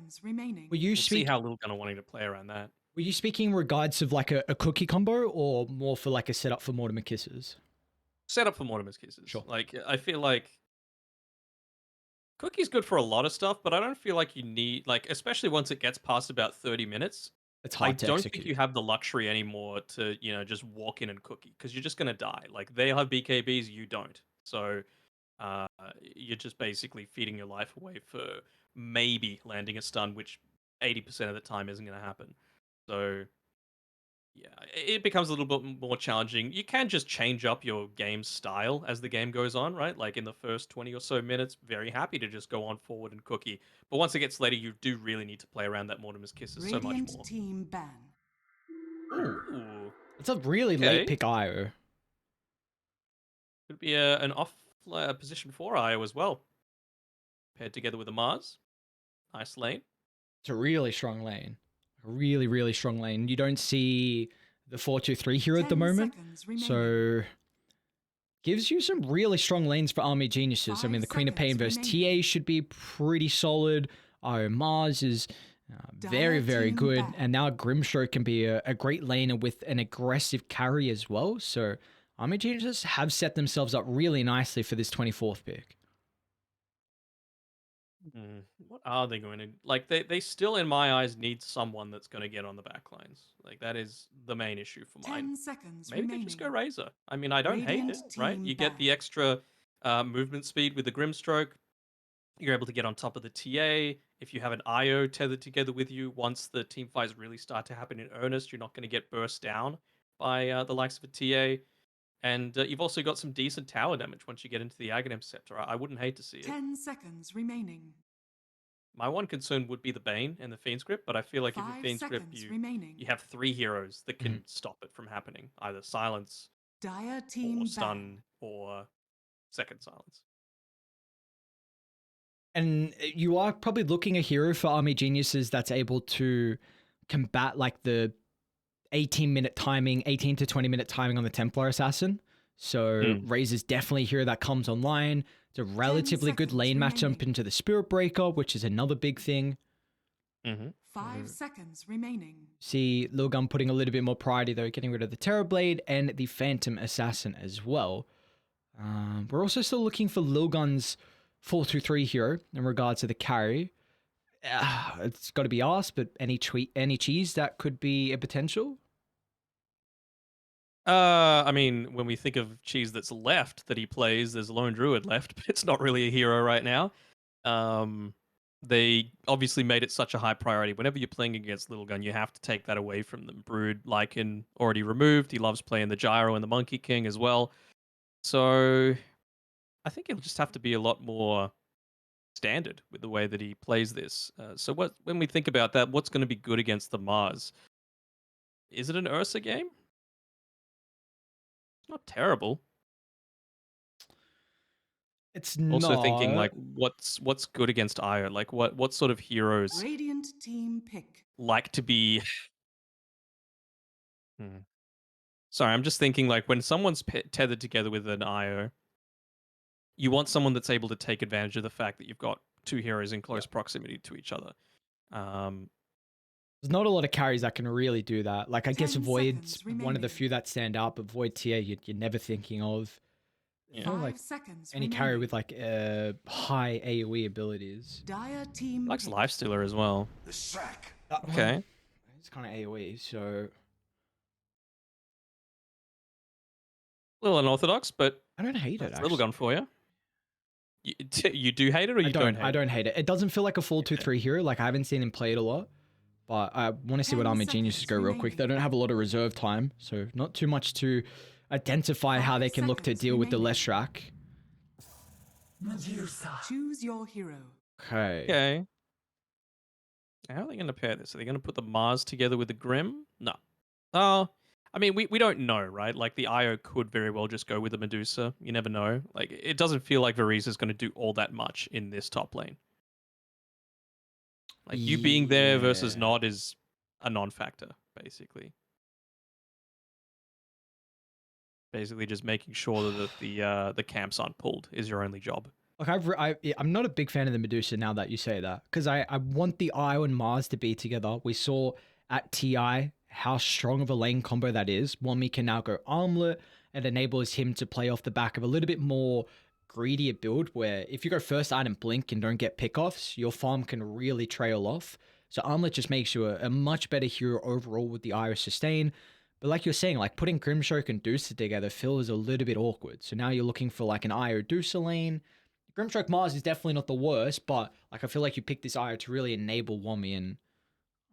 seconds remaining. Were you We'll see speak? how Lilgun are wanting to play around that. Were you speaking in regards of like a cookie combo, or more for like a setup for Mortimer kisses? Set up for Mortimer's Kisses. Sure. Like, I feel like Cookie's good for a lot of stuff, but I don't feel like you need, like, especially once it gets past about 30 minutes, It's I hard to don't think execute. you have the luxury anymore to, just walk in and Cookie, because you're just going to die. Like, they have BKBs, you don't. So, uh, you're just basically feeding your life away for maybe landing a stun, which 80% of the time isn't going to happen. So, yeah, it becomes a little bit more challenging. You can just change up your game style as the game goes on, right? Like in the first 20 or so minutes, very happy to just go on forward and cookie. But once it gets later, you do really need to play around that Mortimer's Kisses so much Radiant more. team ban. Ooh, Ooh, it's a really late okay. pick IO. Could be an off position for IO as well. Paired together with a Mars. Nice lane. It's a really strong lane. A really, really strong lane. You don't see the 4-2-3 here at the 10 moment. seconds remaining. So gives you some really strong lanes for Army Geniuses. I mean, 5 the Queen of Pain seconds versus remaining. TA should be pretty solid. Oh, Mars is very, Dire very team good. back. And now Grimstroke can be a great laner with an aggressive carry as well. So Army Geniuses have set themselves up really nicely for this 24th pick. What are they going to like? They still, in my eyes, need someone that's going to get on the back lines. Like that is the main issue for mine. 10 seconds Maybe they just go remaining. Razor. I mean, I don't hate Radiant it, right? team You get the ban. extra movement speed with the Grimstroke. You're able to get on top of the TA. If you have an IO tethered together with you, once the team fights really start to happen in earnest, you're not going to get burst down by the likes of a TA. And you've also got some decent tower damage once you get into the Aghanim Scepter. I wouldn't hate to see it. 10 seconds remaining. My one concern would be the Bane and the Fiend script, but I feel like if you 5 Fiend script, seconds you remaining. have three heroes that Mhm. can stop it from happening, either silence Dire or team ban. stun or second silence. And you are probably looking a hero for Army Geniuses that's able to combat like the 18-minute timing, 18 to 20-minute timing on the Templar Assassin. So Mm. Razor's definitely a hero that comes online. It's a relatively good seconds lane matchup remaining. into the Spirit Breaker, which is another big thing. Mm-hmm. 5 seconds remaining. See Lilgun putting a little bit more priority though, getting rid of the Terrorblade and the Phantom Assassin as well. We're also still looking for Lilgun's 4-2-3 hero in regards to the carry. It's got to be asked, but any cheese that could be a potential? I mean, when we think of cheese that's left that he plays, there's Lone Druid left, but it's not really a hero right now. They obviously made it such a high priority. Whenever you're playing against Little Gun, you have to take that away from them. Brood, Lycan, already removed. He loves playing the Gyro and the Monkey King as well. So I think it'll just have to be a lot more standard with the way that he plays this. So when we think about that, what's going to be good against the Mars? Is it an Ursa game? It's not terrible. It's Also thinking not. like what's good against Io? Like what sort of heroes Radiant team pick. like to be Hmm. Sorry, I'm just thinking like when someone's tethered together with an IO, you want someone that's able to take advantage of the fact that you've got two heroes in close Yep. proximity to each other. Um, There's not a lot of carries that can really do that. Like I guess 10 Void's seconds one of the remaining. few that stand out, but Void TA you're never thinking of. You know, 5 like seconds any remaining. carry with like high AoE abilities. Dire team likes pick. Lifestealer as well. The sack. Well, Okay. it's kind of AoE, so A little unorthodox, but I don't hate it that's a little actually. gun for you. You do hate it or you don't hate I it? don't hate it. It doesn't feel like a full Okay. 2-3 hero. Like I haven't seen him play it a lot. But I want to see what 10 Army Geniuses seconds go real quick. They remaining. don't have a lot of reserve time, so not too much to identify how 5 they can look to seconds deal with the remaining. Leshrac. Choose your hero. Okay. Okay. How are they going to pair this? Are they going to put the Mars together with the Grim? No. Oh, I mean, we don't know, right? Like, the IO could very well just go with the Medusa. You never know. Like, it doesn't feel like Varese is going to do all that much in this top lane. Like, you being there versus Yeah. not is a non-factor, basically. Basically just making sure that the camps aren't pulled is your only job. Like I'm not a big fan of the Medusa now that you say that, because I want the Io and Mars to be together. We saw at TI how strong of a lane combo that is. Wami can now go armlet. It enables him to play off the back of a little bit more greedier build, where if you go first item blink and don't get pickoffs, your farm can really trail off. So armlet just makes you a much better hero overall with the Io sustain. But like you're saying, like putting Grimstroke and Deucer together feels a little bit awkward. So now you're looking for like an Io Deucer lane. Grimstroke Mars is definitely not the worst, but like I feel like you picked this Io to really enable Wami, and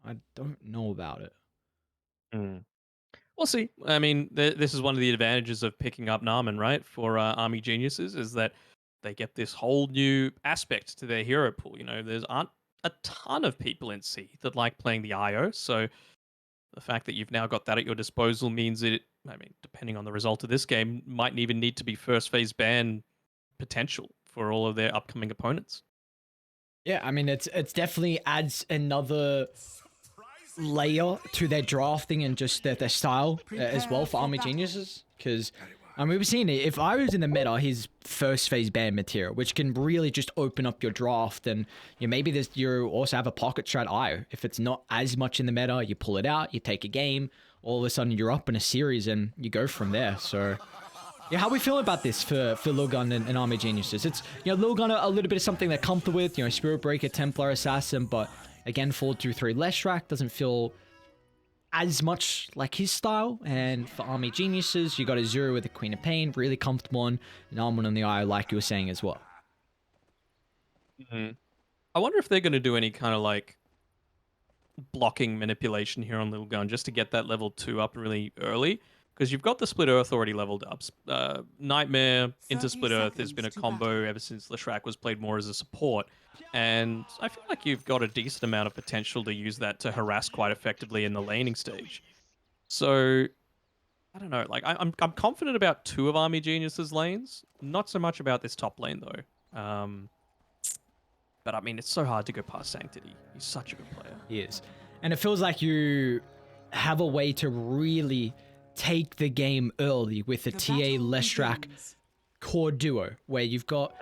I don't know about it. We'll see. I mean, this is one of the advantages of picking up Naaman, right? For Army Geniuses, is that they get this whole new aspect to their hero pool. You know, there's aren't a ton of people in C that like playing the IO, so the fact that you've now got that at your disposal means that, I mean, depending on the result of this game, might even need to be first phase ban potential for all of their upcoming opponents. Yeah, I mean it's definitely adds another layer to their drafting and just their style as well for Army Geniuses, because I mean, we've seen it. If I was in the meta, he's first phase ban material, which can really just open up your draft. And you know, maybe you also have a pocket strat IO. If it's not as much in the meta, you pull it out, you take a game, all of a sudden you're up in a series and you go from there. So yeah, how we feel about this for Lilgun and Army Geniuses? It's, you know, Lilgun a little bit of something they're comfortable with, you know, Spirit Breaker, Templar Assassin, but again, 4-2-3 Leshrac doesn't feel as much like his style. And for Army Geniuses, you got a Zero with the Queen of Pain, really comfortable on, and Armor on the Eye, like you were saying as well. I wonder if they're going to do any kind of like blocking manipulation here on Little Gun just to get that level 2 up really early. Because you've got the Split Earth already leveled up. Nightmare into Split Earth has been a combo ever since Leshrac was played more as a support. And I feel like you've got a decent amount of potential to use that to harass quite effectively in the laning stage. So, I don't know. Like, I'm confident about two of Army Genius's lanes. Not so much about this top lane, though. But I mean, it's so hard to go past Sanctity. He's such a good player. He is. And it feels like you have a way to really take the game early with the TA Leshrac core duo, where you've got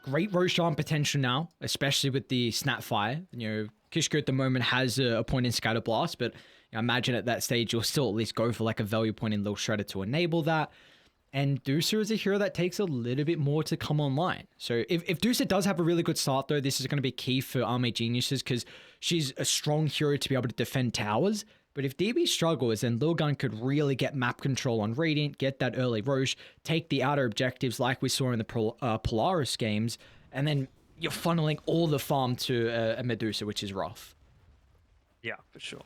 great Roshan potential now, especially with the Snapfire. You know, Kishko at the moment has a point in Scatter Blast, but I imagine at that stage you'll still at least go for like a value point in Lil Shredder to enable that. And Deucer is a hero that takes a little bit more to come online. So if Deucer does have a really good start, though, this is going to be key for Army Geniuses because she's a strong hero to be able to defend towers. But if DB struggles, then Lilgun could really get map control on Radiant, get that early Roche, take the outer objectives like we saw in the Polaris games, and then you're funneling all the farm to a Medusa, which is rough. Yeah, for sure.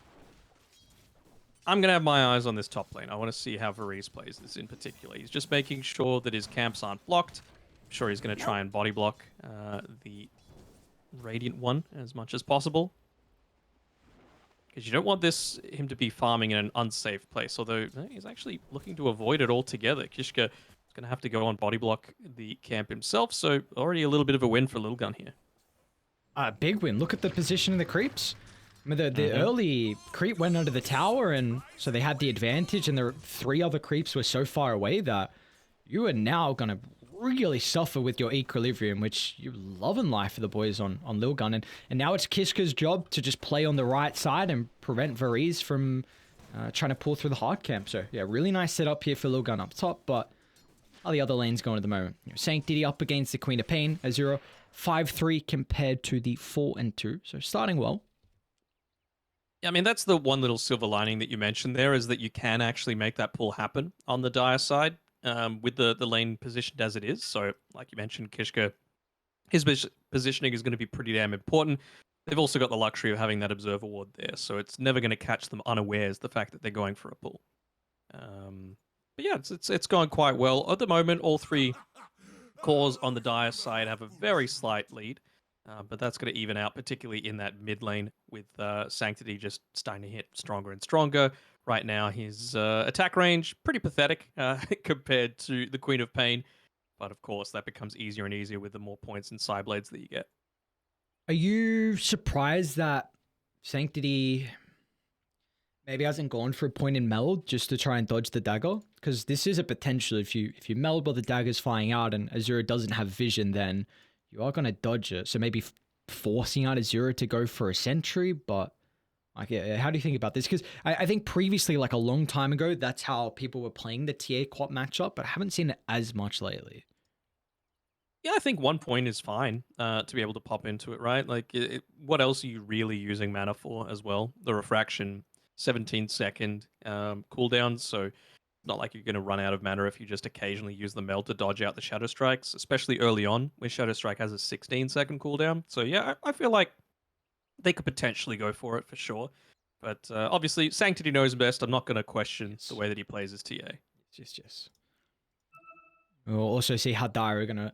I'm going to have my eyes on this top lane. I want to see how Varese plays this in particular. He's just making sure that his camps aren't blocked. I'm sure he's going to try and body block the Radiant one as much as possible. Because you don't want him to be farming in an unsafe place, although he's actually looking to avoid it altogether. Kishka is going to have to go on body block the camp himself, so already a little bit of a win for Lilgun here. Big win. Look at the position of the creeps. I mean, the early creep went under the tower, and so they had the advantage, and the three other creeps were so far away that you are now going to really suffer with your equilibrium, which you love in life for the boys on Lilgun. And now it's Kishka's job to just play on the right side and prevent Varese from trying to pull through the hard camp. So, yeah, really nice setup here for Lilgun up top, but how are the other lanes going at the moment? You know, Sanctity up against the Queen of Pain, a 0-5-3 compared to the 4-2. So starting well. Yeah, I mean, that's the one little silver lining that you mentioned there, is that you can actually make that pull happen on the Dire side with the lane positioned as it is. So, like you mentioned, Kishka, his positioning is going to be pretty damn important. They've also got the luxury of having that Observer Ward there, so it's never going to catch them unawares, the fact that they're going for a pull. But yeah, it's going quite well. At the moment, all three cores on the Dire side have a very slight lead. But that's going to even out, particularly in that mid lane with Sanctity just starting to hit stronger and stronger. Right now, his attack range, pretty pathetic compared to the Queen of Pain. But of course, that becomes easier and easier with the more points and Psyblades that you get. Are you surprised that Sanctity maybe hasn't gone for a point in meld just to try and dodge the dagger, because this is a potential. If you meld while the dagger's flying out and Azura doesn't have vision, then you are going to dodge it. So maybe forcing out Azura to go for a sentry. But like, how do you think about this? Because I think previously, like a long time ago, that's how people were playing the TA quad matchup, but I haven't seen it as much lately. Yeah, I think 1 point is fine to be able to pop into it, right? Like, what else are you really using mana for as well? The refraction, 17-second cooldown, so it's not like you're going to run out of mana if you just occasionally use the meld to dodge out the Shadow Strikes, especially early on, where Shadow Strike has a 16-second cooldown. So yeah, I feel like they could potentially go for it for sure. But obviously, Sanctity knows best. I'm not going to question the Yes. way that he plays his TA. Yes. We'll also see how Dire are going to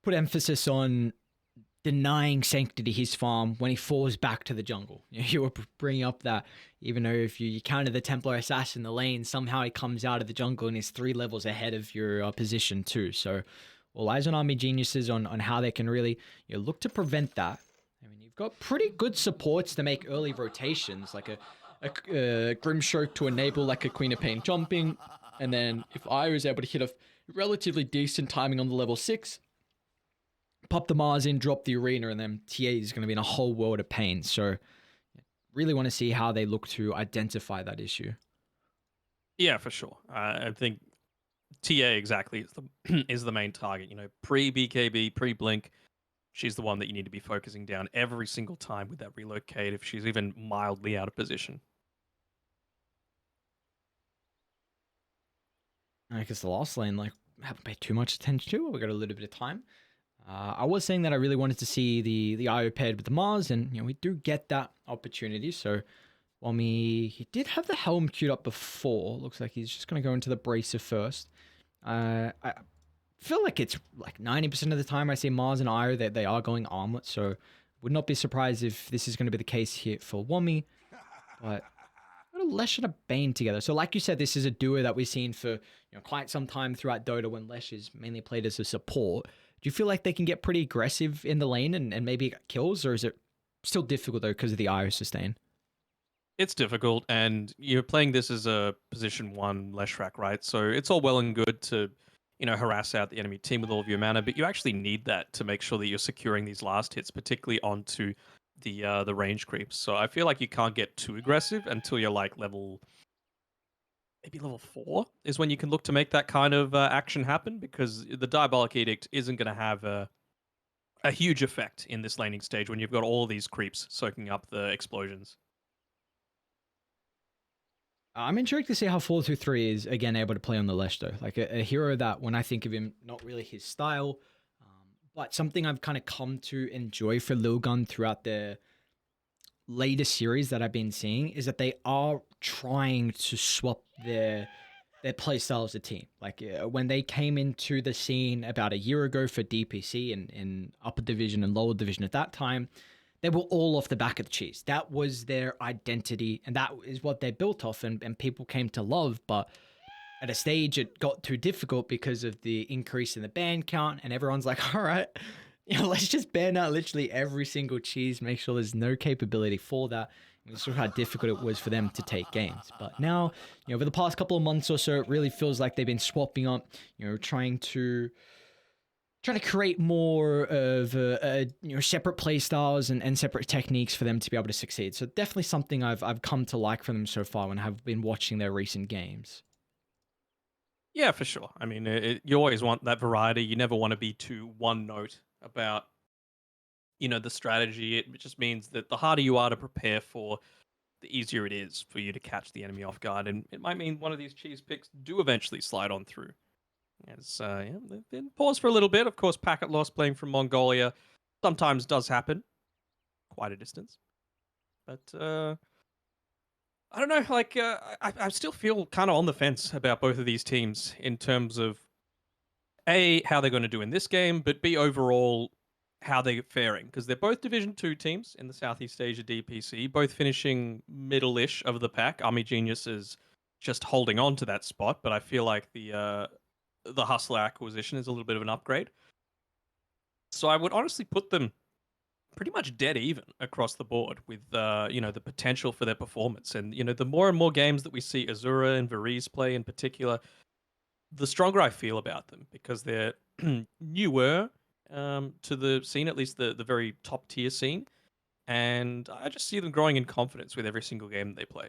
put emphasis on denying Sanctity his farm when he falls back to the jungle. You were bringing up that even though if you counter the Templar Assassin in the lane, somehow he comes out of the jungle and is 3 levels ahead of your position too. So all eyes on Army Geniuses on how they can really look to prevent that. I mean, you've got pretty good supports to make early rotations, like a Grimstroke to enable like a Queen of Pain jumping, and then if Ire is able to hit a relatively decent timing on the level 6, pop the Mars in, drop the arena, and then TA is going to be in a whole world of pain. So really want to see how they look to identify that issue. Yeah, for sure. I think TA exactly is the is the main target. Pre BKB, pre Blink, she's the one that you need to be focusing down every single time with that relocate if she's even mildly out of position. I guess the last lane, like, haven't paid too much attention to. We got a little bit of time. I was saying that I really wanted to see the IO paired with the Mars, and we do get that opportunity. So while he did have the Helm queued up before, looks like he's just going to go into the Bracer first. I feel like it's like 90% of the time I see Mars and Io that they are going armlet, so would not be surprised if this is going to be the case here for Wommy. But got a Lesh and a Bane together. So like you said, this is a duo that we've seen for quite some time throughout Dota when Lesh is mainly played as a support. Do you feel like they can get pretty aggressive in the lane and maybe get kills, or is it still difficult though because of the IO sustain? It's difficult, and you're playing this as a position 1 Leshrac, right? So it's all well and good to, harass out the enemy team with all of your mana, but you actually need that to make sure that you're securing these last hits, particularly onto the range creeps. So I feel like you can't get too aggressive until you're like maybe level 4 is when you can look to make that kind of action happen, because the Diabolic Edict isn't going to have a huge effect in this laning stage when you've got all these creeps soaking up the explosions. I'm intrigued to see how 423 is again able to play on the Lesh though. Like a hero that when I think of him, not really his style, but something I've kind of come to enjoy for Lilgun throughout the latest series that I've been seeing is that they are trying to swap their play style as a team. Like when they came into the scene about a year ago for DPC in upper division and lower division at that time, they were all off the back of the cheese. That was their identity, and that is what they built off, and people came to love. But at a stage, it got too difficult because of the increase in the ban count, and everyone's like, all right, let's just ban out literally every single cheese, make sure there's no capability for that. We saw how difficult it was for them to take games. But now, over the past couple of months or so, it really feels like they've been swapping up, trying to create more of separate play styles and separate techniques for them to be able to succeed. So definitely something I've come to like from them so far when I've been watching their recent games. Yeah, for sure. I mean, you always want that variety. You never want to be too one note about, the strategy. It just means that the harder you are to prepare for, the easier it is for you to catch the enemy off guard. And it might mean one of these cheese picks do eventually slide on through. As they've been paused for a little bit. Of course, packet loss playing from Mongolia sometimes does happen, quite a distance. But I don't know. Like, I still feel kind of on the fence about both of these teams in terms of A, how they're going to do in this game, but B, overall, how they're faring. Because they're both Division 2 teams in the Southeast Asia DPC, both finishing middle-ish of the pack. Army Genius is just holding on to that spot, but I feel like the Hustler acquisition is a little bit of an upgrade. So I would honestly put them pretty much dead even across the board with the potential for their performance. And the more and more games that we see Azura and Varese play in particular, the stronger I feel about them because they're newer to the scene, at least the very top tier scene, and I just see them growing in confidence with every single game they play.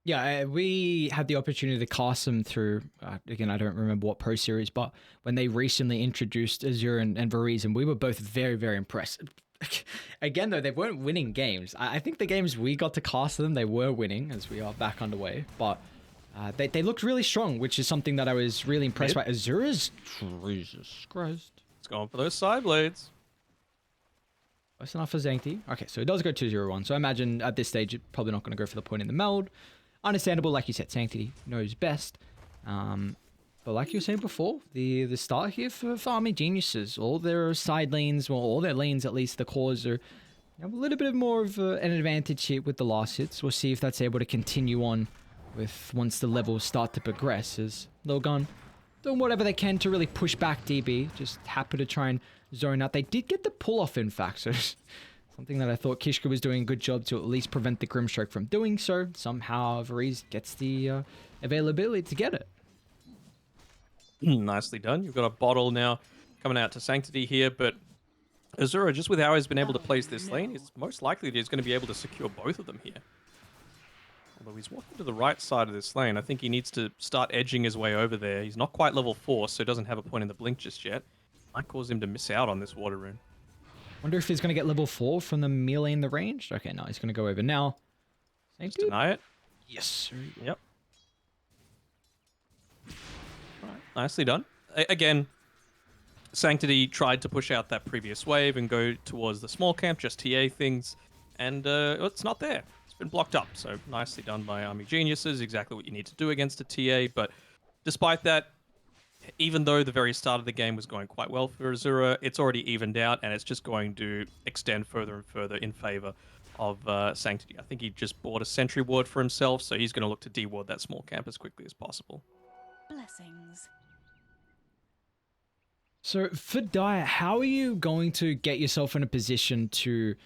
Yeah, we had the opportunity to cast them through, again, I don't remember what Pro Series, but when they recently introduced Azure and Varese, and we were both very, very impressed. Again, though, they weren't winning games. I think the games we got to cast them, they were winning as we are back underway, but they looked really strong, which is something that I was really impressed by. Azura's, Jesus Christ. It's going for those side blades. Close enough for Zangti. Okay, so it does go 2-0-1. So I imagine at this stage, it's probably not going to go for the point in the meld. Understandable, like you said, Sanctity knows best. But like you were saying before, the start here for Army Geniuses, all their side lanes, well, all their lanes at least, the cores are a little bit more of an advantage here with the last hits. We'll see if that's able to continue on with once the levels start to progress, as Lilgun doing whatever they can to really push back DB, just happy to try and zone out. They did get the pull-off, in fact, so something that I thought Kishka was doing a good job to at least prevent the Grimstroke from doing so. Somehow Varese gets the availability to get it. Nicely done. You've got a bottle now coming out to Sanctity here, but Azura, just with how he's been able to place this lane, it's most likely that he's going to be able to secure both of them here. Although he's walking to the right side of this lane, I think he needs to start edging his way over there. He's not quite level 4, so he doesn't have a point in the blink just yet. Might cause him to miss out on this water rune. Wonder if he's going to get level 4 from the melee in the range. Okay, no, he's going to go over now. Just deny it. Yes, sir. Yep. Right, nicely done. Again, Sanctity tried to push out that previous wave and go towards the small camp, just TA things, and it's not there. It's been blocked up, so nicely done by Army Geniuses, exactly what you need to do against a TA, but despite that, even though the very start of the game was going quite well for Azura, it's already evened out, and it's just going to extend further and further in favor of Sanctity. I think he just bought a sentry ward for himself, so he's going to look to deward that small camp as quickly as possible. Blessings. So for Dire, how are you going to get yourself in a position to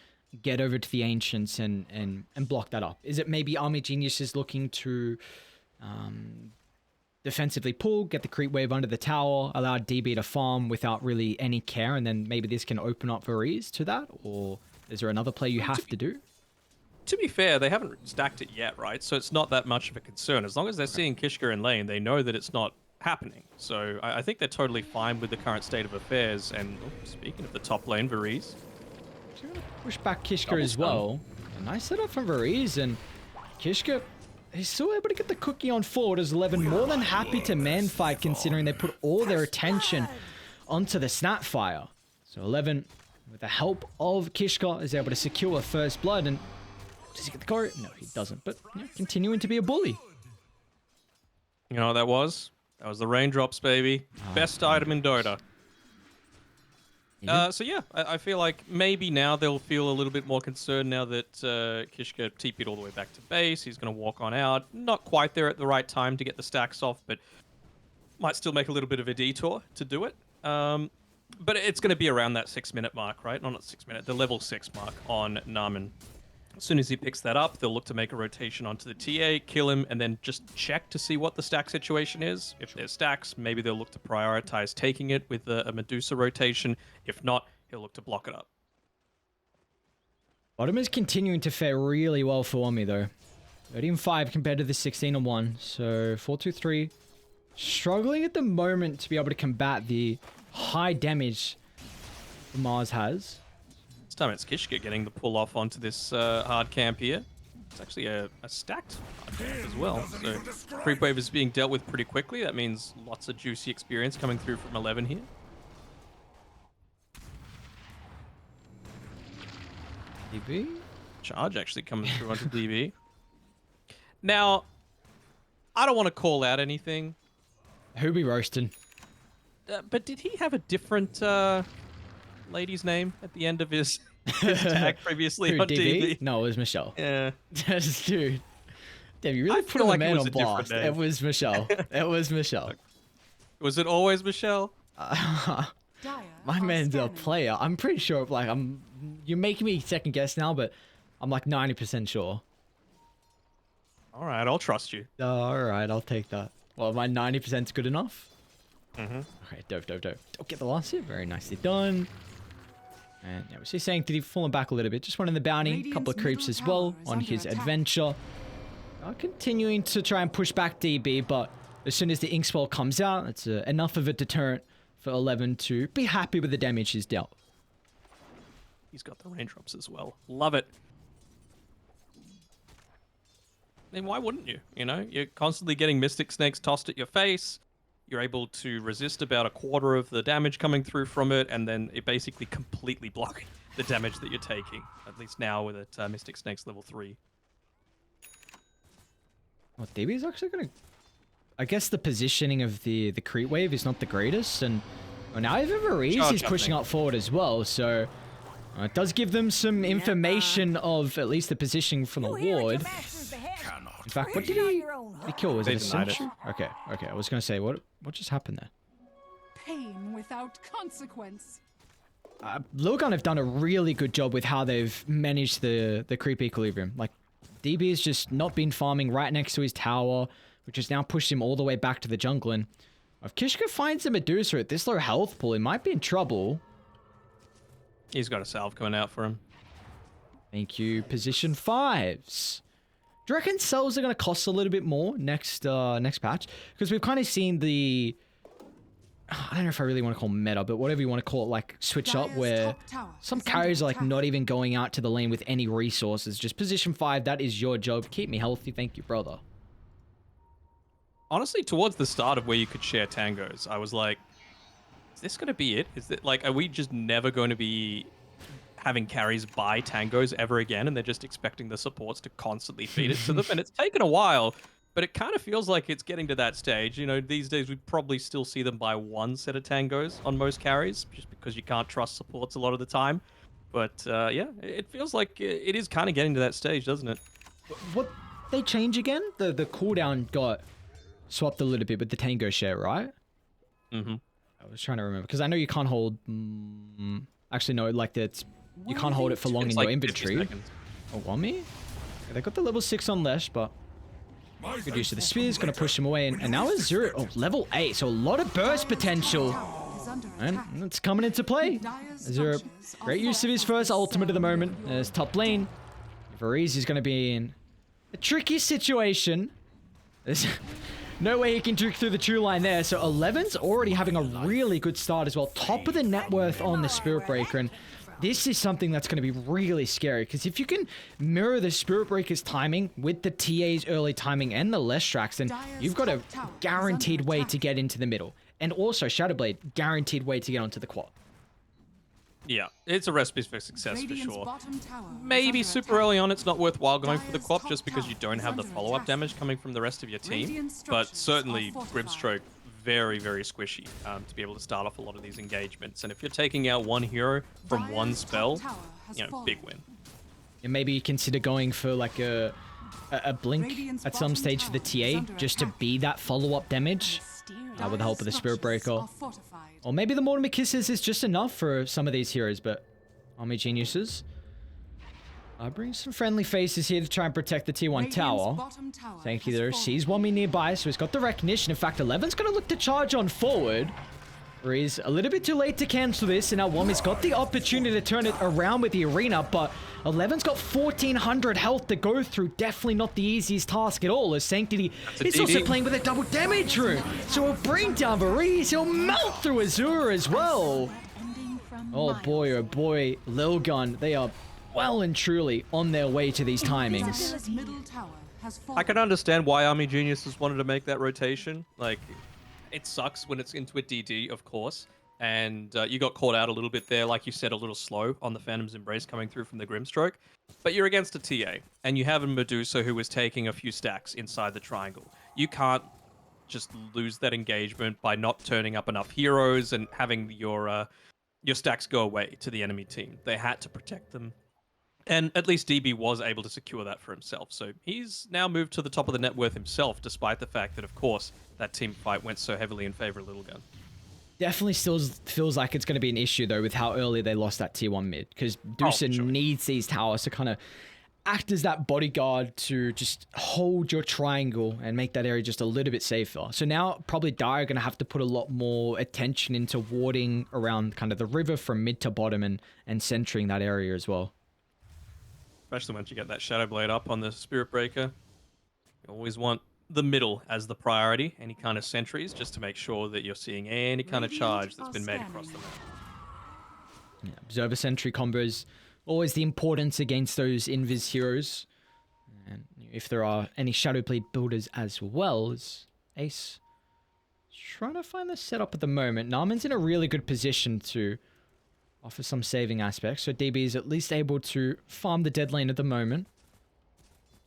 get over to the Ancients and block that up? Is it maybe Army Geniuses looking to defensively pull, get the creep wave under the tower, allow DB to farm without really any care, and then maybe this can open up Varese to that? Or is there another play you have to do? To be fair, they haven't stacked it yet, right? So it's not that much of a concern. As long as they're seeing Kishka in lane, they know that it's not happening. So I think they're totally fine with the current state of affairs. And speaking of the top lane, Varese. So gonna push back Kishka as well. A nice setup from Varese, and Kishka, he's still able to get the cookie on forward as 11 more than happy to man fight, considering they put all their attention onto the Snapfire. So 11, with the help of Kishka, is able to secure first blood. And does he get the core? No, he doesn't. But continuing to be a bully. You know what that was? That was the raindrops, baby. Best item in Dota. So yeah, I feel like maybe now they'll feel a little bit more concerned now that Kishka TP'd all the way back to base. He's going to walk on out. Not quite there at the right time to get the stacks off, but might still make a little bit of a detour to do it. But it's going to be around that 6-minute mark, right? No, not 6 minute, the level 6 mark on Namen. As soon as he picks that up, they'll look to make a rotation onto the TA, kill him, and then just check to see what the stack situation is. If there's stacks, maybe they'll look to prioritize taking it with a Medusa rotation. If not, he'll look to block it up. Bottom is continuing to fare really well for me, though. 13-5 compared to the 16-1. So 4-2-3. Struggling at the moment to be able to combat the high damage Mars has. This time it's Kishka getting the pull off onto this hard camp here. It's actually a stacked hard camp as well. So creep wave is being dealt with pretty quickly. That means lots of juicy experience coming through from 11 here. DB? Charge actually coming through onto DB. Now, I don't want to call out anything. Who be roasting? But did he have a different lady's name at the end of his tag previously on DB? No, it was Michelle. Yeah. Dude. Damn, you really put a man on blast. It was Michelle. It was Michelle. Was it always Michelle? My man's a player. I'm pretty sure, like, I'm you're making me second guess now, but I'm like 90% sure. All right, I'll trust you. All right, I'll take that. Well, my 90% is good enough. Mm-hmm. Okay, dope. Don't get the last hit. Very nicely done. And yeah, was he saying, did he fall back a little bit? Just wanting the bounty, a couple of creeps as well on his adventure. Continuing to try and push back DB, but as soon as the ink spell comes out, it's enough of a deterrent for 11 to be happy with the damage he's dealt. He's got the raindrops as well. Love it. I mean, why wouldn't you? You know, you're constantly getting Mystic Snakes tossed at your face. You're able to resist about a quarter of the damage coming through from it, and then it basically completely blocking the damage that you're taking. At least now with it, Mystic Snakes level 3. Well, DB is actually going to... I guess the positioning of the creep wave is not the greatest, and well, now even Varize is pushing up forward as well, so it does give them some information of at least the positioning from the ward. In fact, what did he kill? Was it a sentry? Okay, I was going to say, what just happened there? Pain without consequence. Lilgun have done a really good job with how they've managed the creep equilibrium. Like, DB has just not been farming right next to his tower, which has now pushed him all the way back to the jungle. And if Kishka finds a Medusa at this low health pool, he might be in trouble. He's got a salve coming out for him. Thank you, position 5s. Do you reckon cells are going to cost a little bit more next patch? Because we've kind of seen the... I don't know if I really want to call meta, but whatever you want to call it, like switch up where some carries are like not even going out to the lane with any resources. Just position 5, that is your job. Keep me healthy, thank you, brother. Honestly, towards the start of where you could share tangos, I was like, is this going to be it? Is it like, are we just never going to be having carries buy tangos ever again, and they're just expecting the supports to constantly feed it to them? And it's taken a while, but it kind of feels like it's getting to that stage. You know, these days we probably still see them buy one set of tangos on most carries, just because you can't trust supports a lot of the time. But yeah, it feels like it is kind of getting to that stage, doesn't it? What they change again? The cooldown got swapped a little bit with the tango share, right? Mm-hmm. I was trying to remember, because I know you can't hold... actually, no, like that's... You can't hold it for long in your inventory. Oh, Wami? They got the level 6 on Lesh, but good use of the spears, gonna push him away, and now Azure, oh, level 8, so a lot of burst potential. And it's coming into play. Azure, great use of his first ultimate at the moment. There's top lane. Varize is gonna be in a tricky situation. There's no way he can juke through the true line there, so 11's already having a really good start as well. Top of the net worth on the Spirit Breaker, and this is something that's going to be really scary, because if you can mirror the Spirit Breaker's timing with the TA's early timing and the Lestrax, then you've got a guaranteed way to get into the middle. And also, Shadowblade, guaranteed way to get onto the quad. Yeah, it's a recipe for success for sure. Maybe super early on it's not worthwhile going for the Quap just because you don't have the follow-up damage coming from the rest of your team, but certainly Grimstroke, very, very squishy to be able to start off a lot of these engagements. And if you're taking out one hero from one spell, you know, big win. And maybe you consider going for like a blink at some stage for the TA, just to be that follow-up damage with the help of the Spirit Breaker. Or maybe the Mortimer Kisses is just enough for some of these heroes, but Army Geniuses. Bring some friendly faces here to try and protect the T1 tower. Thank you there. Sees Wami nearby, so he's got the recognition. In fact, 11's going to look to charge on forward. Where he's a little bit too late to cancel this, and now Wami's got the opportunity to turn it around with the arena, but 11's got 1400 health to go through. Definitely not the easiest task at all, as Sanctity is also playing with a double damage rune. So he'll bring down Varize, he'll melt through Azure as well. Oh boy, Lilgun, they are well and truly on their way to these timings. I can understand why Army Geniuses wanted to make that rotation. Like, it sucks when it's into a DD, of course, and you got caught out a little bit there, like you said, a little slow on the Phantom's Embrace coming through from the Grimstroke, but you're against a TA, and you have a Medusa who is taking a few stacks inside the triangle. You can't just lose that engagement by not turning up enough heroes and having your stacks go away to the enemy team. They had to protect them. And at least DB was able to secure that for himself. So he's now moved to the top of the net worth himself, despite the fact that, of course, that team fight went so heavily in favor of Lilgun. Definitely still feels like it's going to be an issue though with how early they lost that tier 1 mid, because Dusa sure. needs these towers to kind of act as that bodyguard to just hold your triangle and make that area just a little bit safer. So now probably Dire are going to have to put a lot more attention into warding around kind of the river from mid to bottom and centering that area as well. Especially once you get that Shadow Blade up on the Spirit Breaker. You always want the middle as the priority, any kind of sentries, just to make sure that you're seeing any kind of charge that's been made across the map. Yeah, Observer Sentry combos, always the importance against those invis heroes. And if there are any Shadowblade builders as well, as Ace trying to find the setup at the moment. Narman's in a really good position to offer some saving aspects, so DB is at least able to farm the dead lane at the moment.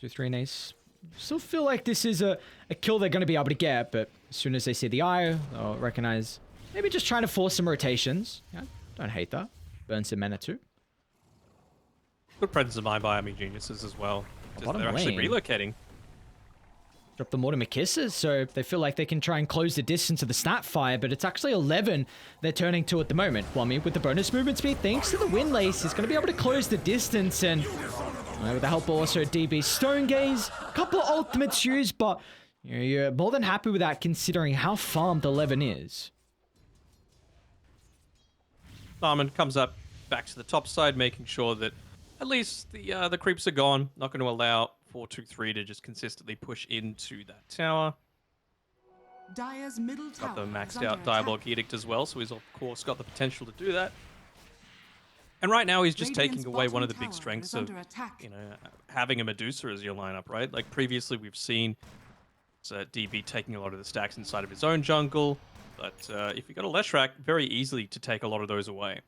2-3 and Ace. Still feel like this is a kill they're going to be able to get, but as soon as they see the eye, they'll recognize maybe just trying to force some rotations. Yeah, don't hate that. Burn some mana too. Good presence of mind by Army Geniuses as well. Bottom They're actually lane. relocating. Drop the Mortimer Kisses, so they feel like they can try and close the distance of the snap fire, but it's actually 11 they're turning to at the moment. Wummy with the bonus movement speed, thanks to the Wind Lace, is going to be able to close the distance, and with the help of also DB Stone Gaze, a couple of ultimates used, but you're more than happy with that considering how farmed 11 is. Narman comes up back to the top side, making sure that at least the creeps are gone. Not going to allow 4-2-3 to just consistently push into that tower. Dire's middle tower Got the is maxed under out attack. Diabolic Edict as well, so he's of course got the potential to do that. And right now he's just Radiant's taking away one of the bottom big tower strengths is of, under attack. having a Medusa as your lineup, right? Like previously we've seen DB taking a lot of the stacks inside of his own jungle, but if you got a Leshrac, very easily to take a lot of those away.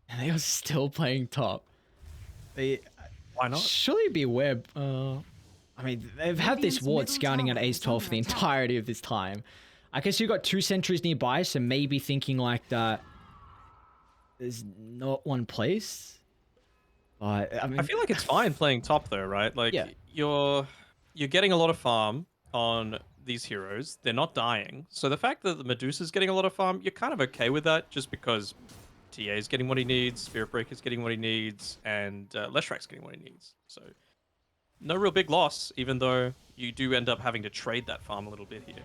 And they are still playing top. Why not? Surely be aware. I mean, they've had this Radiant's ward middle scouting at tower Ace is 12 for the under attack. entirety of this time. I guess you've got 2 sentries nearby, so maybe thinking like that there's not one place. But I mean, I feel like it's fine playing top though, right? Like Yeah. you're getting a lot of farm on these heroes. They're not dying. So the fact that the Medusa's getting a lot of farm, you're kind of okay with that just because TA is getting what he needs, Spirit Breaker's getting what he needs, and Leshrac's getting what he needs. So no real big loss, even though you do end up having to trade that farm a little bit here.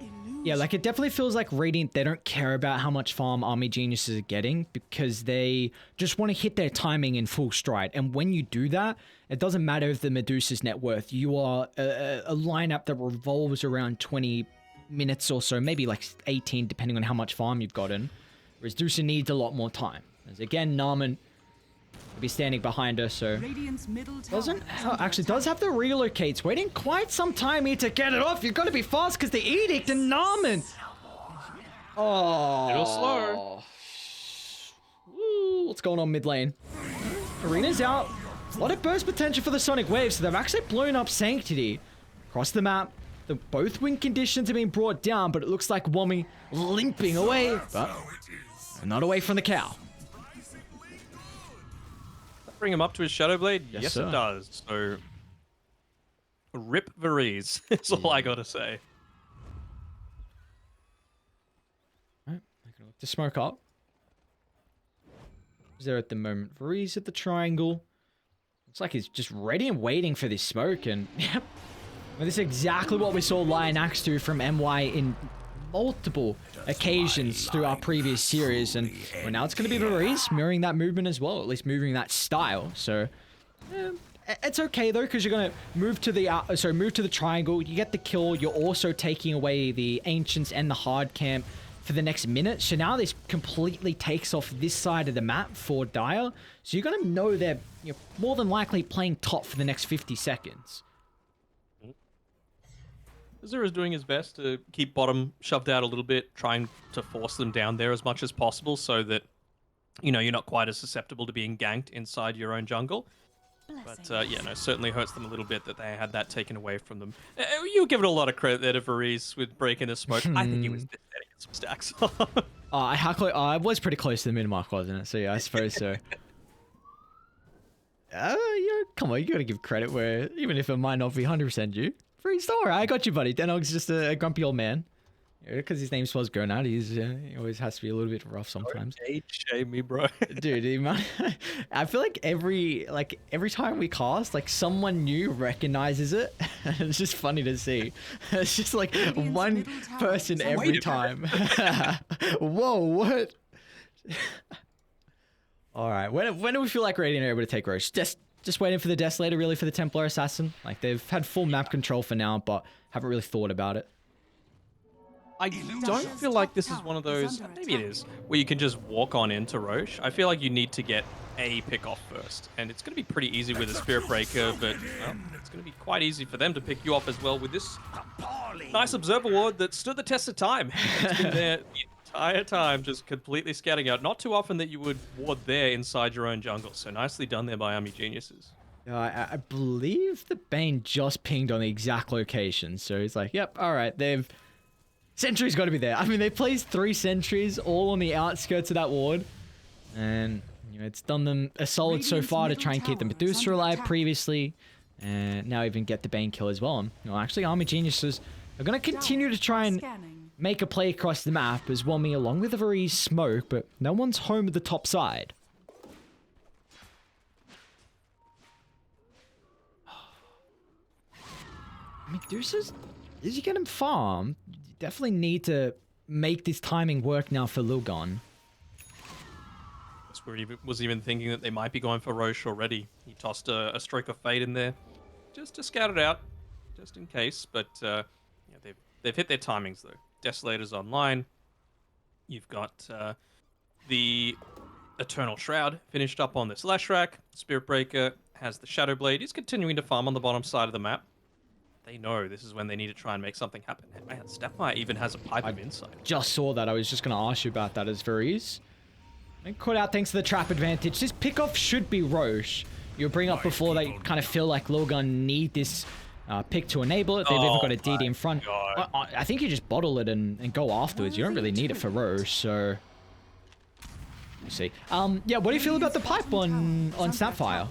yeah, like it definitely feels like Radiant, they don't care about how much farm Army Geniuses are getting because they just want to hit their timing in full stride. And when you do that, it doesn't matter if the Medusa's net worth. You are a lineup that revolves around 20 minutes or so, maybe like 18, depending on how much farm you've gotten. Whereas Dusa needs a lot more time. As again, Narman will be standing behind her, so Radiant's middle tower doesn't is under actually attack. does have the relocates. Waiting quite some time here to get it off. You've got to be fast because the Edict and Narman. Oh, Little slow. Ooh, what's going on mid lane? Arena's out. A lot of burst potential for the Sonic Wave, so they've actually blown up Sanctity across the map. Both win conditions have been brought down, but it looks like Wummy limping away, but not away from the cow. Bring him up to his Shadow Blade? Yes, It sir. does. So rip Varese. That's all I gotta say. Right, I can look to smoke up. Who's there at the moment? Varese at the triangle. Looks like he's just ready and waiting for this smoke, and yep. Well, this is exactly what we saw Lion Axe do from MY in multiple occasions through our previous series, and well, now it's going to be Varese mirroring that movement as well, at least moving that style. So it's okay though, because you're going to move to the move to the triangle. You get the kill. You're also taking away the Ancients and the hard camp for the next minute. So now this completely takes off this side of the map for Dire. So you're going to know they're more than likely playing top for the next 50 seconds. Azura is doing his best to keep bottom shoved out a little bit, trying to force them down there as much as possible so that, you're not quite as susceptible to being ganked inside your own jungle. But, certainly hurts them a little bit that they had that taken away from them. You give it a lot of credit there to Varese with breaking the smoke. I think he was just getting some stacks. I was pretty close to the mid mark, wasn't it? So yeah, I suppose so. Come on, you gotta give credit where, even if it might not be 100% due. Freeze, don't worry, I got you, buddy. Danog's just a grumpy old man. Because his name spells Gonad, he always has to be a little bit rough sometimes. Don't age shame me, bro. Dude, I feel like every time we cast, like someone new recognizes it. It's just funny to see. It's just like Radiant's one middle tower person is every time. Whoa, what? All right, when do we feel like Radiant are able to take Roche? Just waiting for the Desolator, really, for the Templar Assassin. Like they've had full map control for now, but haven't really thought about it. I don't feel like this is one of those, maybe it is, where you can just walk on into Roche. I feel like you need to get a pick off first, and it's going to be pretty easy with a Spirit Breaker, but well, it's going to be quite easy for them to pick you off as well with this nice Observer Ward that stood the test of time. It's been there the entire time, just completely scouting out. Not too often that you would ward there inside your own jungle, so nicely done there by Army Geniuses. I believe the Bane just pinged on the exact location, so he's like, yep, all right, Sentry's got to be there. I mean, they placed 3 sentries all on the outskirts of that ward. And, you know, it's done them a solid so far to try and keep the Medusa alive previously. And now even get the Bane kill as well. No, actually, Army Geniuses are going to continue to try and make a play across the map as well, me along with a very smoke, but no one's home at the top side. Medusa's, as you get him farm, definitely need to make this timing work now for Lilgun. Was even thinking that they might be going for Roche already. He tossed a Stroke of Fate in there, just to scout it out, just in case. But yeah, they've hit their timings though. Desolator's online. You've got the Eternal Shroud finished up on this Lashrak. Spirit Breaker has the Shadow Blade. He's continuing to farm on the bottom side of the map. They know this is when they need to try and make something happen. Man, Stepmire even has a Pipe of Insight. Just saw that. I was just going to ask you about that as Veriz. And caught out thanks to the trap advantage. This pick-off should be Roche. You were bringing up before they kind of feel like Lilgun need this pick to enable it. They've even got a DD in front. I think you just bottle it and go afterwards. You don't really need it for Roche, so... Let's see. Yeah, what do you feel about the pipe on Snapfire?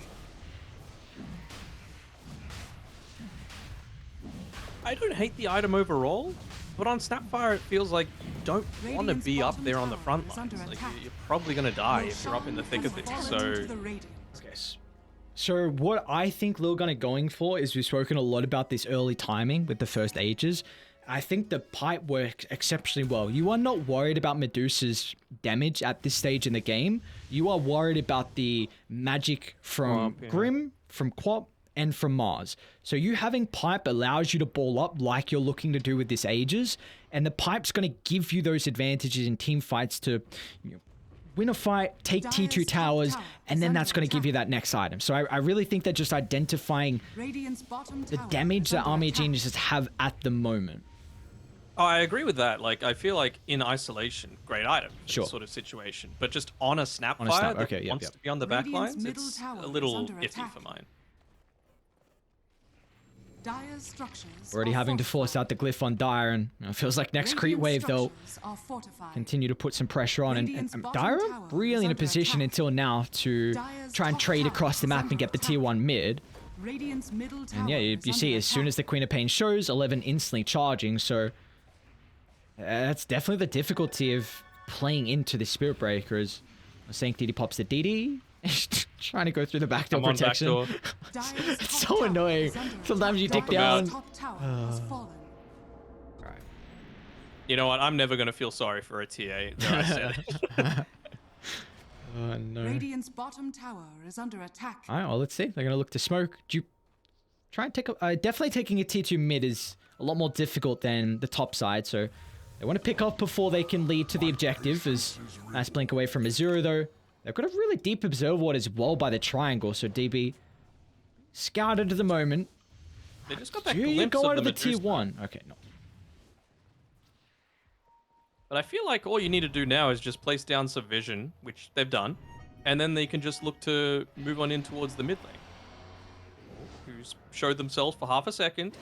I don't hate the item overall, but on Snapfire it feels like you don't want to be up there on the front lines. Like you're probably going to die if you're up in the thick of things. So, so what I think Lilgun are going for is we've spoken a lot about this early timing with the first ages. I think the pipe works exceptionally well. You are not worried about Medusa's damage at this stage in the game. You are worried about the magic from Grim, from Quap, and from Mars. So you having pipe allows you to ball up like you're looking to do with this Aegis, and the pipe's going to give you those advantages in team fights to win a fight, take T2 towers, and then that's going to give you that next item. So I really think that just identifying the damage that Army Geniuses have at the moment. Oh, I agree with that. Like, I feel like in isolation, great item for Sure. this sort of situation. But just on a Snapfire that okay, wants to be on the back lines, it's a little iffy for mine. Dire's structures Already having to force out the glyph on Dire, and it feels like next creep wave they'll continue to put some pressure on. And Dire really in a position until now to try and trade across the map and get the tier 1 mid. And yeah, you see as soon as the Queen of Pain shows, 11 instantly charging, so that's definitely the difficulty of playing into the Spirit Breaker. As I was saying, DD pops the DD. Trying to go through the backdoor protection. It's so annoying. Sometimes you take down. Right. You know what? I'm never going to feel sorry for a TA. There I said it. Oh, no. Radiant's bottom tower is under attack. All right, well, let's see. They're going to look to smoke. Do you try and take a... definitely taking a tier 2 mid is a lot more difficult than the top side, so they want to pick off before they can lead to the objective. As nice blink away from Azura, though. They've got a really deep observer ward as well by the triangle, so DB scouted at the moment. They just got that Do you glimpse go of out of the Medusa. tier 1? Okay, no. But I feel like all you need to do now is just place down some vision, which they've done, and then they can just look to move on in towards the mid lane. Who's showed themselves for half a second.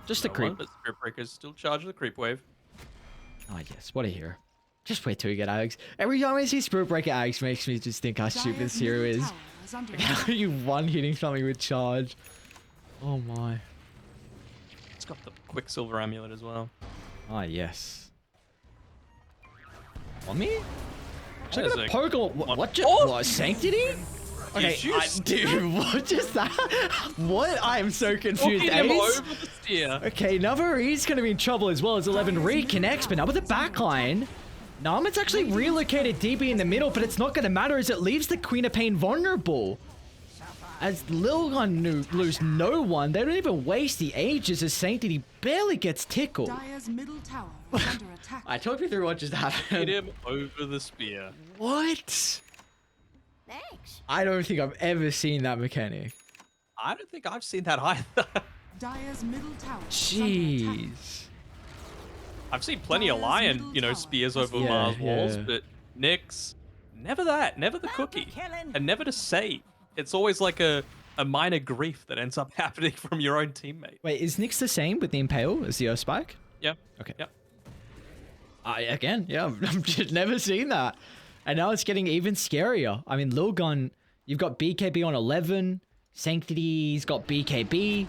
Just a creep. But Spirit Breaker's still charged with the creep wave. Oh, yes. What a hero. Just wait till we get Alex. Every time I see Spirit Breaker Alex makes me just think how stupid this hero is. How are you one-hitting something with charge? Oh my. It's got the Quicksilver Amulet as well. Ah, yes. On me? Should I There's gonna a- poke or what? Oh! What? Sanctity? Okay, you dude, what just that? What? I am so confused. Walking him Ace? over the steer. Okay, Navarre's gonna be in trouble as well as 11 reconnects, but now with the backline, Naman's actually relocated DB in the middle, but it's not gonna matter as it leaves the Queen of Pain vulnerable. As Lilgun lose no one, they don't even waste the ages as Sanctity barely gets tickled. Dire's middle tower is under attack. I talked you through what just Hit happened. him over the spear. What? Thanks. I don't think I've ever seen that mechanic. I don't think I've seen that either. Dire's middle tower is under attack. Jeez. I've seen plenty of Dire's lion, middle you know, tower spears has over fallen. Mars Yeah, walls, yeah. but Nyx, never that, never the cookie, killing. and never to save. It's always like a minor grief that ends up happening from your own teammate. Wait, is Nyx the same with the Impale as the Earth Spike? Yeah. Okay. Yeah. I've just never seen that. And now it's getting even scarier. I mean, Lilgun, you've got BKB on 11. Sanctity's got BKB.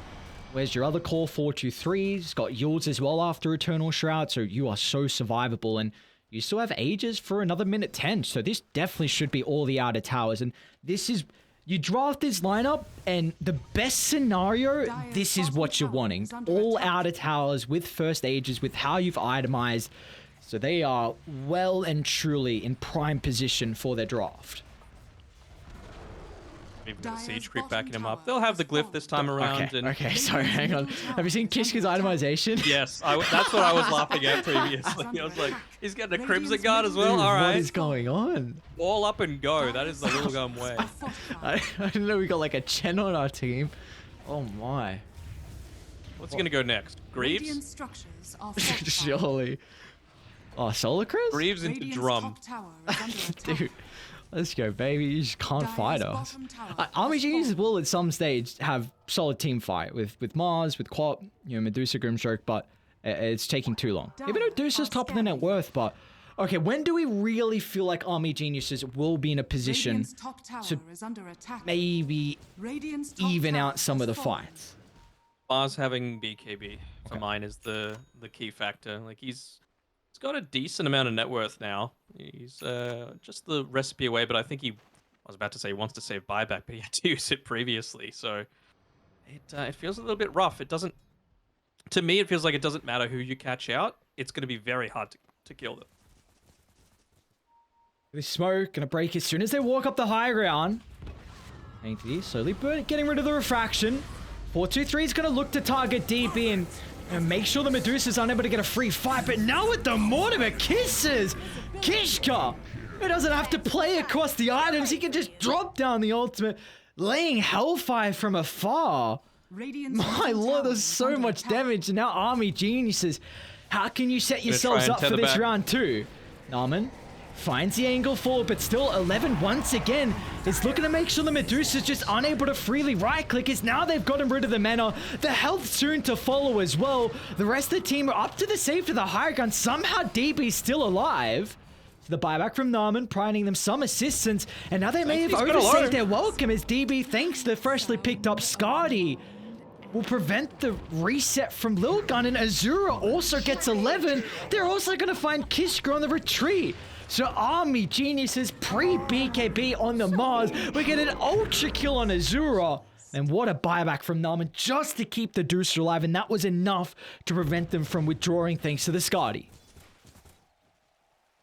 Where's your other core? 423. He's got Yields as well after Eternal Shroud. So you are so survivable. And you still have Ages for another minute 10. So this definitely should be all the outer towers. And this is... You draft this lineup, and the best scenario, this is what you're wanting. All outer towers with first Ages, with how you've itemized. So they are well and truly in prime position for their draft. Even got a Dire's siege creep bottom backing him tower up. They'll have the has glyph this time around. Okay, and okay, sorry, hang on. Have you seen Kishka's itemization? Yes, that's what I was laughing at previously. I was like, he's getting a Crimson Guard as well. All What right, is going on? all up and go. That is the Lilgun way. I didn't know we got like a Chen on our team. Oh my. What's he gonna go next? Radiant Greaves? structures are fortified. Surely. Oh, Solar Chris? Greaves into Radiant's drum. top tower is under attack. Dude, let's go, baby. You just can't Dire's fight us. bottom tower Army has Geniuses fallen. will at some stage have solid team fight with Mars, with Quap, you know, Medusa, Grimstroke, but it's taking too long. Even Medusa's top of the net worth, but okay, when do we really feel like Army Geniuses will be in a position Radiant's top tower to is under attack. maybe Radiant's top even tower out some of has the fallen. fights? Mars having BKB for mine is the key factor. Like he's got a decent amount of net worth now. He's just the recipe away, but I think I was about to say he wants to save buyback, but he had to use it previously, so it feels a little bit rough. It doesn't, to me, it feels like it doesn't matter who you catch out. It's going to be very hard to kill them. The smoke gonna break as soon as they walk up the high ground. Sanctity slowly getting rid of the refraction. 423 is gonna look to target DB and make sure the Medusa's unable to get a free fight. But now with the Mortimer kisses, Kishka, he doesn't have to play across the items. He can just drop down the ultimate, laying hellfire from afar. Radiant's My middle lord, tower there's is so under much attack. damage. And now Army Geniuses, how can you set yourselves and up for tether this back. round two? Narman finds the angle forward, but still 11 once again is looking to make sure the Medusa's just unable to freely right click. Is now they've gotten rid of the mana, the health soon to follow as well. The rest of the team are up to the save to the higher ground. Somehow DB's still alive. So the buyback from Narman, providing them some assistance, and now they may have He's got a overstayed low. their welcome as DB, thanks to the freshly picked up Scardy, will prevent the reset from Lilgun, and Azura also gets 11. They're also going to find Kishka on the retreat. So Army Geniuses pre-BKB on the Mars. We get an ultra kill on Azura. And what a buyback from Narman just to keep the Deucer alive. And that was enough to prevent them from withdrawing thanks to the Scardy.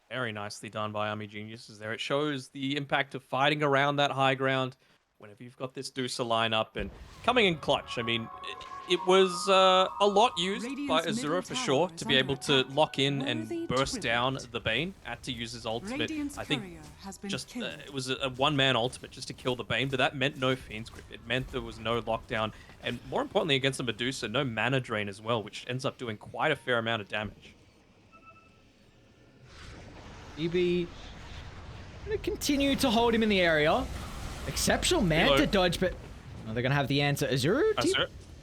Very nicely done by Army Geniuses there. It shows the impact of fighting around that high ground whenever you've got this Deucer lineup and coming in clutch. I mean, it was a lot used by Radiant's middle Azura for tower sure is to be under able to attack. lock in Worthy and to burst down prevent. the Bane. Had to use his ultimate. Radiant's I think courier has been just killed. it was a one-man ultimate just to kill the Bane, but that meant no Fiend Script. It meant there was no lockdown, and more importantly against the Medusa, no mana drain as well, which ends up doing quite a fair amount of damage. DB gonna continue to hold him in the area. Exceptional man Hello. to dodge, but they're gonna have the answer. Azura?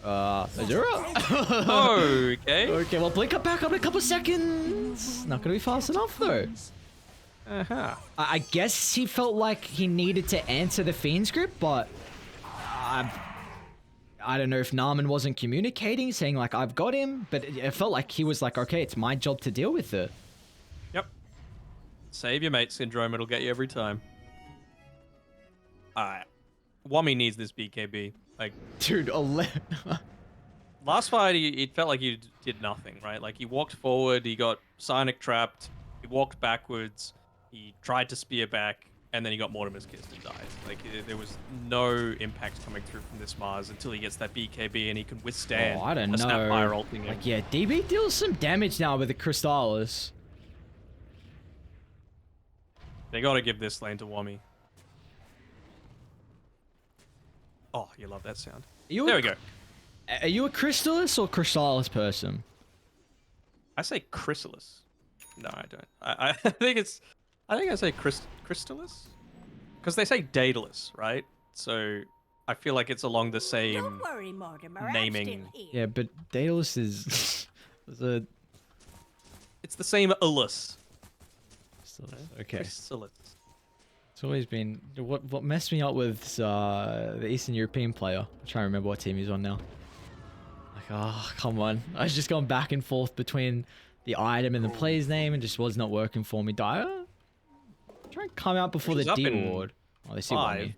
Azura? Okay. Okay, well, blink up back up in a couple seconds. Not gonna be fast enough though. Uh-huh. I guess he felt like he needed to answer the Fiend script, but I don't know if Narman wasn't communicating, saying like, I've got him, but it felt like he was like, okay, it's my job to deal with it. Yep. Save your mate syndrome. It'll get you every time. Alright. Wami needs this BKB. Like, Dude, 11. last fight, it felt like he did nothing, right? Like, he walked forward, he got Psionic trapped, he walked backwards, he tried to spear back, and then he got Mortimer's kissed and died. Like, there was no impact coming through from this Mars until he gets that BKB and he can withstand I don't a know. Snapfire ulting him. Like, yeah, DB deals some damage now with the Crystallis. They gotta give this lane to Wami. Oh, you love that sound. There we go. Are you a Crystallis or Crystallis person? I say Chrysalis. No, I don't. I think it's... I think I say Crystallis? Because they say Daedalus, right? So I feel like it's along the Don't same worry, Mortimer. I'm naming. still here. Yeah, but Daedalus is... a... It's the same Ulus. Okay. Chrysalis. It's always been... What messed me up with the Eastern European player. I'm trying to remember what team he's on now. Like, oh, come on. I was just going back and forth between the item and the player's name and just was not working for me. Dyer? Try and come out before He's the up D in ward. Oh, they see 5. Wami.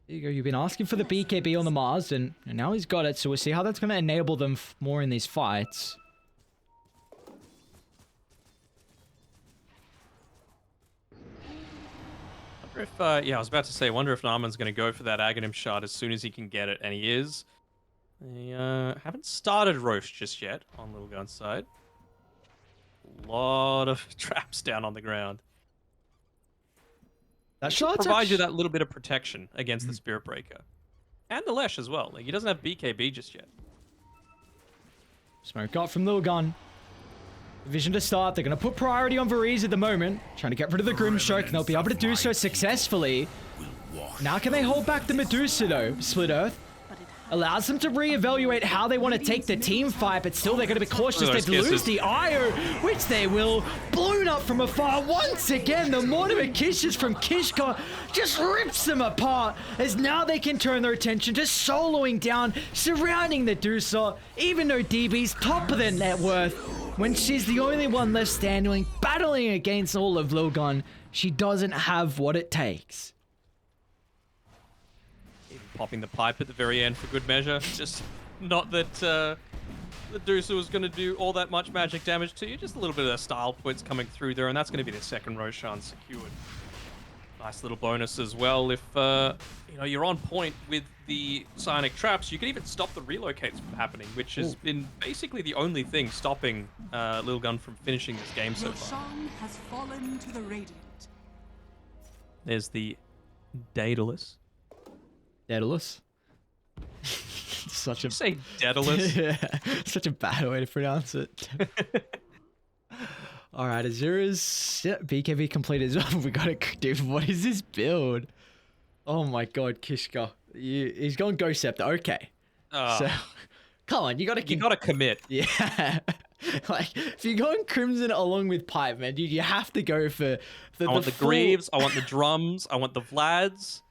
There you go. You've been asking for the BKB on the Mars, and now he's got it. So we'll see how that's going to enable them more in these fights. If, yeah, I was about to say, I wonder if Naaman's going to go for that Aghanim shard as soon as he can get it, and he is. They haven't started Roche just yet on Lilgun's side. A lot of traps down on the ground. That shot Provide you that little bit of protection against the Spirit Breaker. And the Lesh as well. Like, he doesn't have BKB just yet. Smoke out from Lilgun. Vision to start. They're going to put priority on Varize at the moment. Trying to get rid of the Grimstroke, and they'll be able to do so successfully. Now can they hold back the Medusa though? Split Earth allows them to reevaluate how they want to take the team fight, but still they're going to be cautious. They lose the Io, which they will. Blown up from afar once again. The Mortimer kisses from Kishka just rips them apart, as now they can turn their attention to soloing down, surrounding the Medusa, even though DB's top of their net worth. When she's the only one left standing, battling against all of Lilgun, she doesn't have what it takes. Even popping the pipe at the very end for good measure. Just not that the Dusa was going to do all that much magic damage to you. Just a little bit of the style points coming through there, and that's going to be the second Roshan secured. Nice little bonus as well. If you know, you're on point with the Psionic traps, you can even stop the relocates from happening, which has been basically the only thing stopping Lilgun from finishing this game so far. Roshan has fallen to the Radiant. There's the Daedalus. Daedalus? Such a... Say Daedalus. Yeah, such a bad way to pronounce it. Alright, Azura's BKB complete as well. We gotta do... What is this build? Oh my god, Kishka. He's going Ghost Scepter. Okay. So, come on, you gotta commit. Yeah. Like, if you're going Crimson along with Pipe, man, dude, you have to go for I want the full... Greaves, I want the Drums, I want the Vlads.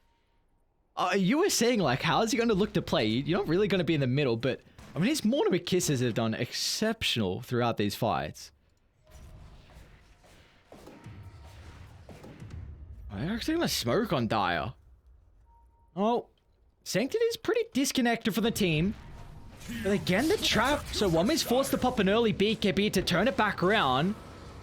You were saying, like, how is he going to look to play? You're not really going to be in the middle, but, I mean, his Mortimer Kisses have done exceptional throughout these fights. They're actually going to smoke on Dyer. Oh, Sanctity's pretty disconnected from the team. But again, the trap. So Wami's forced to pop an early BKB to turn it back around.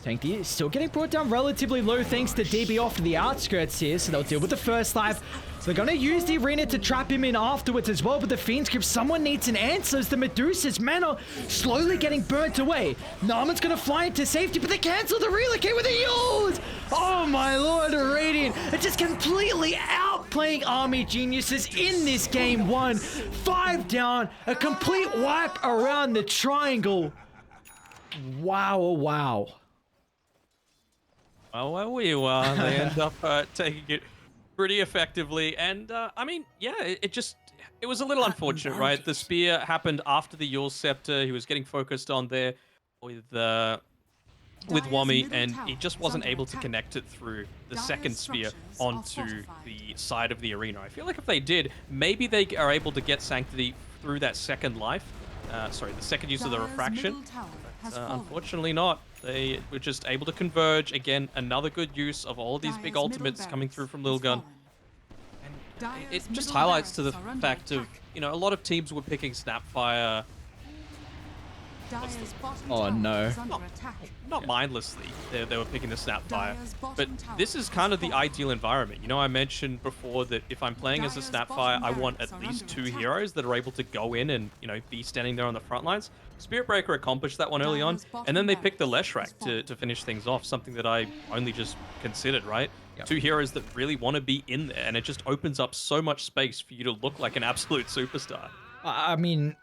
Sanctity is still getting brought down relatively low thanks to DB off to the outskirts here. So they'll deal with the first life. So they're going to use the arena to trap him in afterwards as well. But the Fiend's Grip, someone needs an answer as the Medusa's mana slowly getting burnt away. Naaman's going to fly into safety, but they cancel the relocate with a ult. Oh my lord, Radiant are just completely outplaying Army Geniuses in this game one. 5 down, a complete wipe around the triangle. Wow, oh wow. Well, they end up taking it pretty effectively, and I mean, yeah, it was a little unfortunate, right? The spear happened after the Yule Scepter. He was getting focused on there with Wami, and he just wasn't able to connect it through the second spear onto the side of the arena. I feel like if they did, maybe they are able to get Sanctity through that second life. Sorry, the second use of the refraction. Unfortunately not. They were just able to converge. Again, another good use of all of these big Dire's middle ultimates coming through barracks from has Lilgun. fallen. And Dire's it just middle highlights to the barracks are under fact of, attack. a lot of teams were picking Snapfire Dire's bottom Oh, tower no. is under attack. not mindlessly. They were picking the Snapfire. Dire's But bottom tower this is has kind of the fallen. ideal environment. I mentioned before that if I'm playing as a Dire's Snapfire, bottom I want barracks at are least under 2 attack. heroes that are able to go in and, be standing there on the front lines. Spirit Breaker accomplished that one early on, Dire's bottom and then they picked the barracks Leshrac has fallen. to finish things off, something that I only just considered, right? Yep. 2 heroes that really want to be in there, and it just opens up so much space for you to look like an absolute superstar. I mean,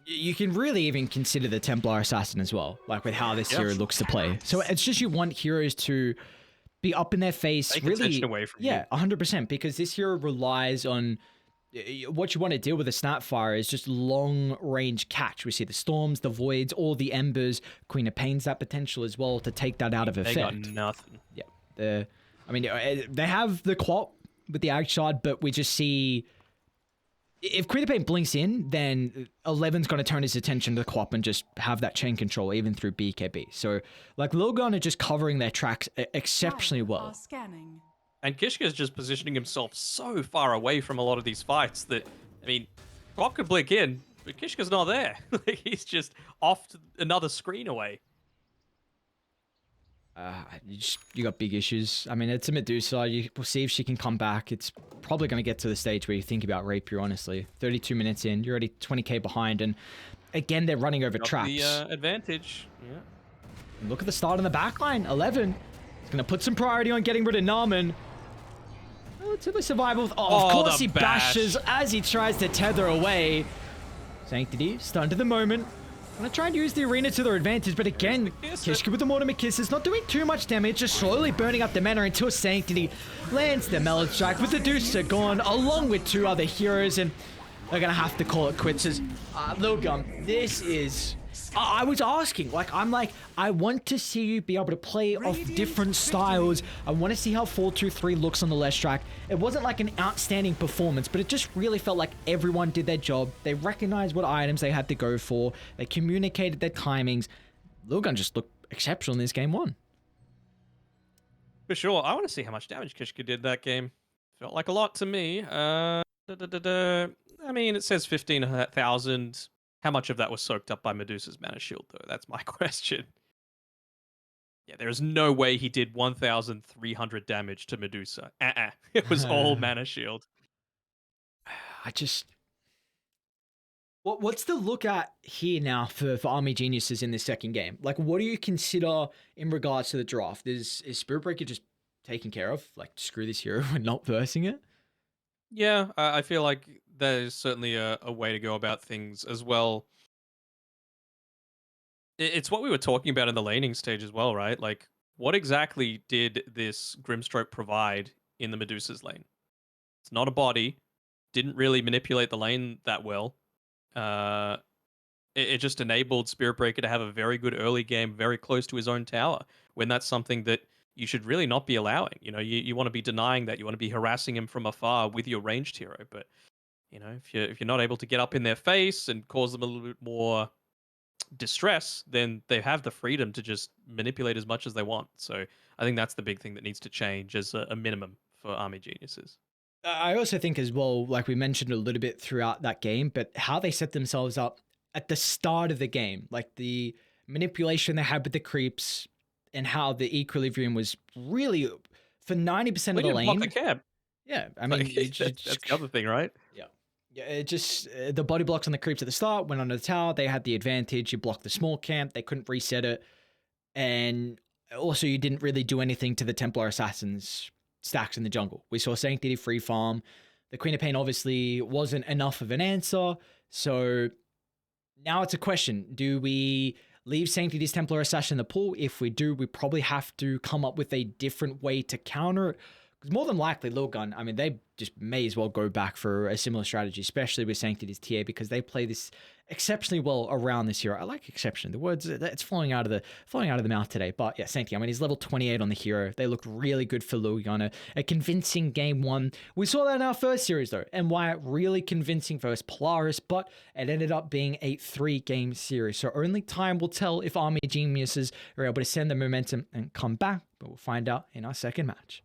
you can really even consider the Templar Assassin as well, like with how this Yeah. hero looks to play. So it's just you want heroes to be up in their face, Take really. attention away from you. Yeah, 100%, because this hero relies on what you want to deal with a Snapfire is just long range catch. We see the storms, the voids, all the embers. Queen of Pain's that potential as well to take that out of They got effect. nothing. Yeah, they have the quap with the Ag Shard, but we just see if Queen of Pain blinks in, then 11's going to turn his attention to the quap and just have that chain control even through BKB. So, like, Lilgun are just covering their tracks exceptionally Dire well. are scanning. And Kishka's just positioning himself so far away from a lot of these fights that, Quap could blink in, but Kishka's not there. Like, he's just off to another screen away. You got big issues. I mean, it's a Medusa. We'll see if she can come back. It's probably going to get to the stage where you think about Rapier, honestly. 32 minutes in, you're already 20k behind, and again, they're running over Got traps. the advantage. Yeah. And look at the start on the backline. 11. He's going to put some priority on getting rid of Narman. Relatively survival. Oh, of course the he bash. bashes as he tries to tether away. Sanctity, stunned to the moment. Gonna try and use the arena to their advantage, but again, Kishka with the Mortimer Kisses, not doing too much damage, just slowly burning up the mana until Sanctity lands the Melon Strike with the Deucer gone, along with 2 other heroes, and they're gonna have to call it quits as Lilgun, this is... I was asking, I want to see you be able to play off different styles. I want to see how 4-2-3 looks on the Leshrac. It wasn't like an outstanding performance, but it just really felt like everyone did their job. They recognized what items they had to go for. They communicated their timings. Lilgun just looked exceptional in this game 1. For sure. I want to see how much damage Kishka did that game. Felt like a lot to me. It says 15,000. How much of that was soaked up by Medusa's mana shield, though? That's my question. Yeah, there is no way he did 1,300 damage to Medusa. It was all mana shield. What's the look at here now for Army Geniuses in this second game? Like, what do you consider in regards to the draft? Is Spirit Breaker just taken care of? Like, screw this hero and not versing it? Yeah, I feel like there's certainly a way to go about things as well. It's what we were talking about in the laning stage as well, right? Like, what exactly did this Grimstroke provide in the Medusa's lane? It's not a body. Didn't really manipulate the lane that well. It just enabled Spirit Breaker to have a very good early game, very close to his own tower, when that's something that you should really not be allowing. You want to be denying that. You want to be harassing him from afar with your ranged hero. But if you're not able to get up in their face and cause them a little bit more distress, then they have the freedom to just manipulate as much as they want. So I think that's the big thing that needs to change as a minimum for Army Geniuses. I also think as well, like we mentioned a little bit throughout that game, but how they set themselves up at the start of the game, like the manipulation they had with the creeps and how the equilibrium was really for 90% of the lane. Block the camp. Yeah, I mean, That's the other thing, right? Yeah, it just the body blocks on the creeps at the start went onto the tower. They had the advantage. You blocked the small camp. They couldn't reset it, and also you didn't really do anything to the Templar Assassins stacks in the jungle. We saw Sanctity free farm. The Queen of Pain obviously wasn't enough of an answer. So now it's a question: do we leave Sanctity's Templar Assassin in the pool? If we do, we probably have to come up with a different way to counter it. Because more than likely, Lilgun, I mean, they just may as well go back for a similar strategy, especially with Sanctity's TA, because they play this exceptionally well around this hero. I like exception. The words, it's flowing out of the mouth today. But yeah, Sanctity, I mean, he's level 28 on the hero. They looked really good for Lilgun. A convincing game one. We saw that in our first series, though, and why really convincing versus Polaris, but it ended up being a 3-game series. So only time will tell if Army Geniuses are able to send the momentum and come back, but we'll find out in our second match.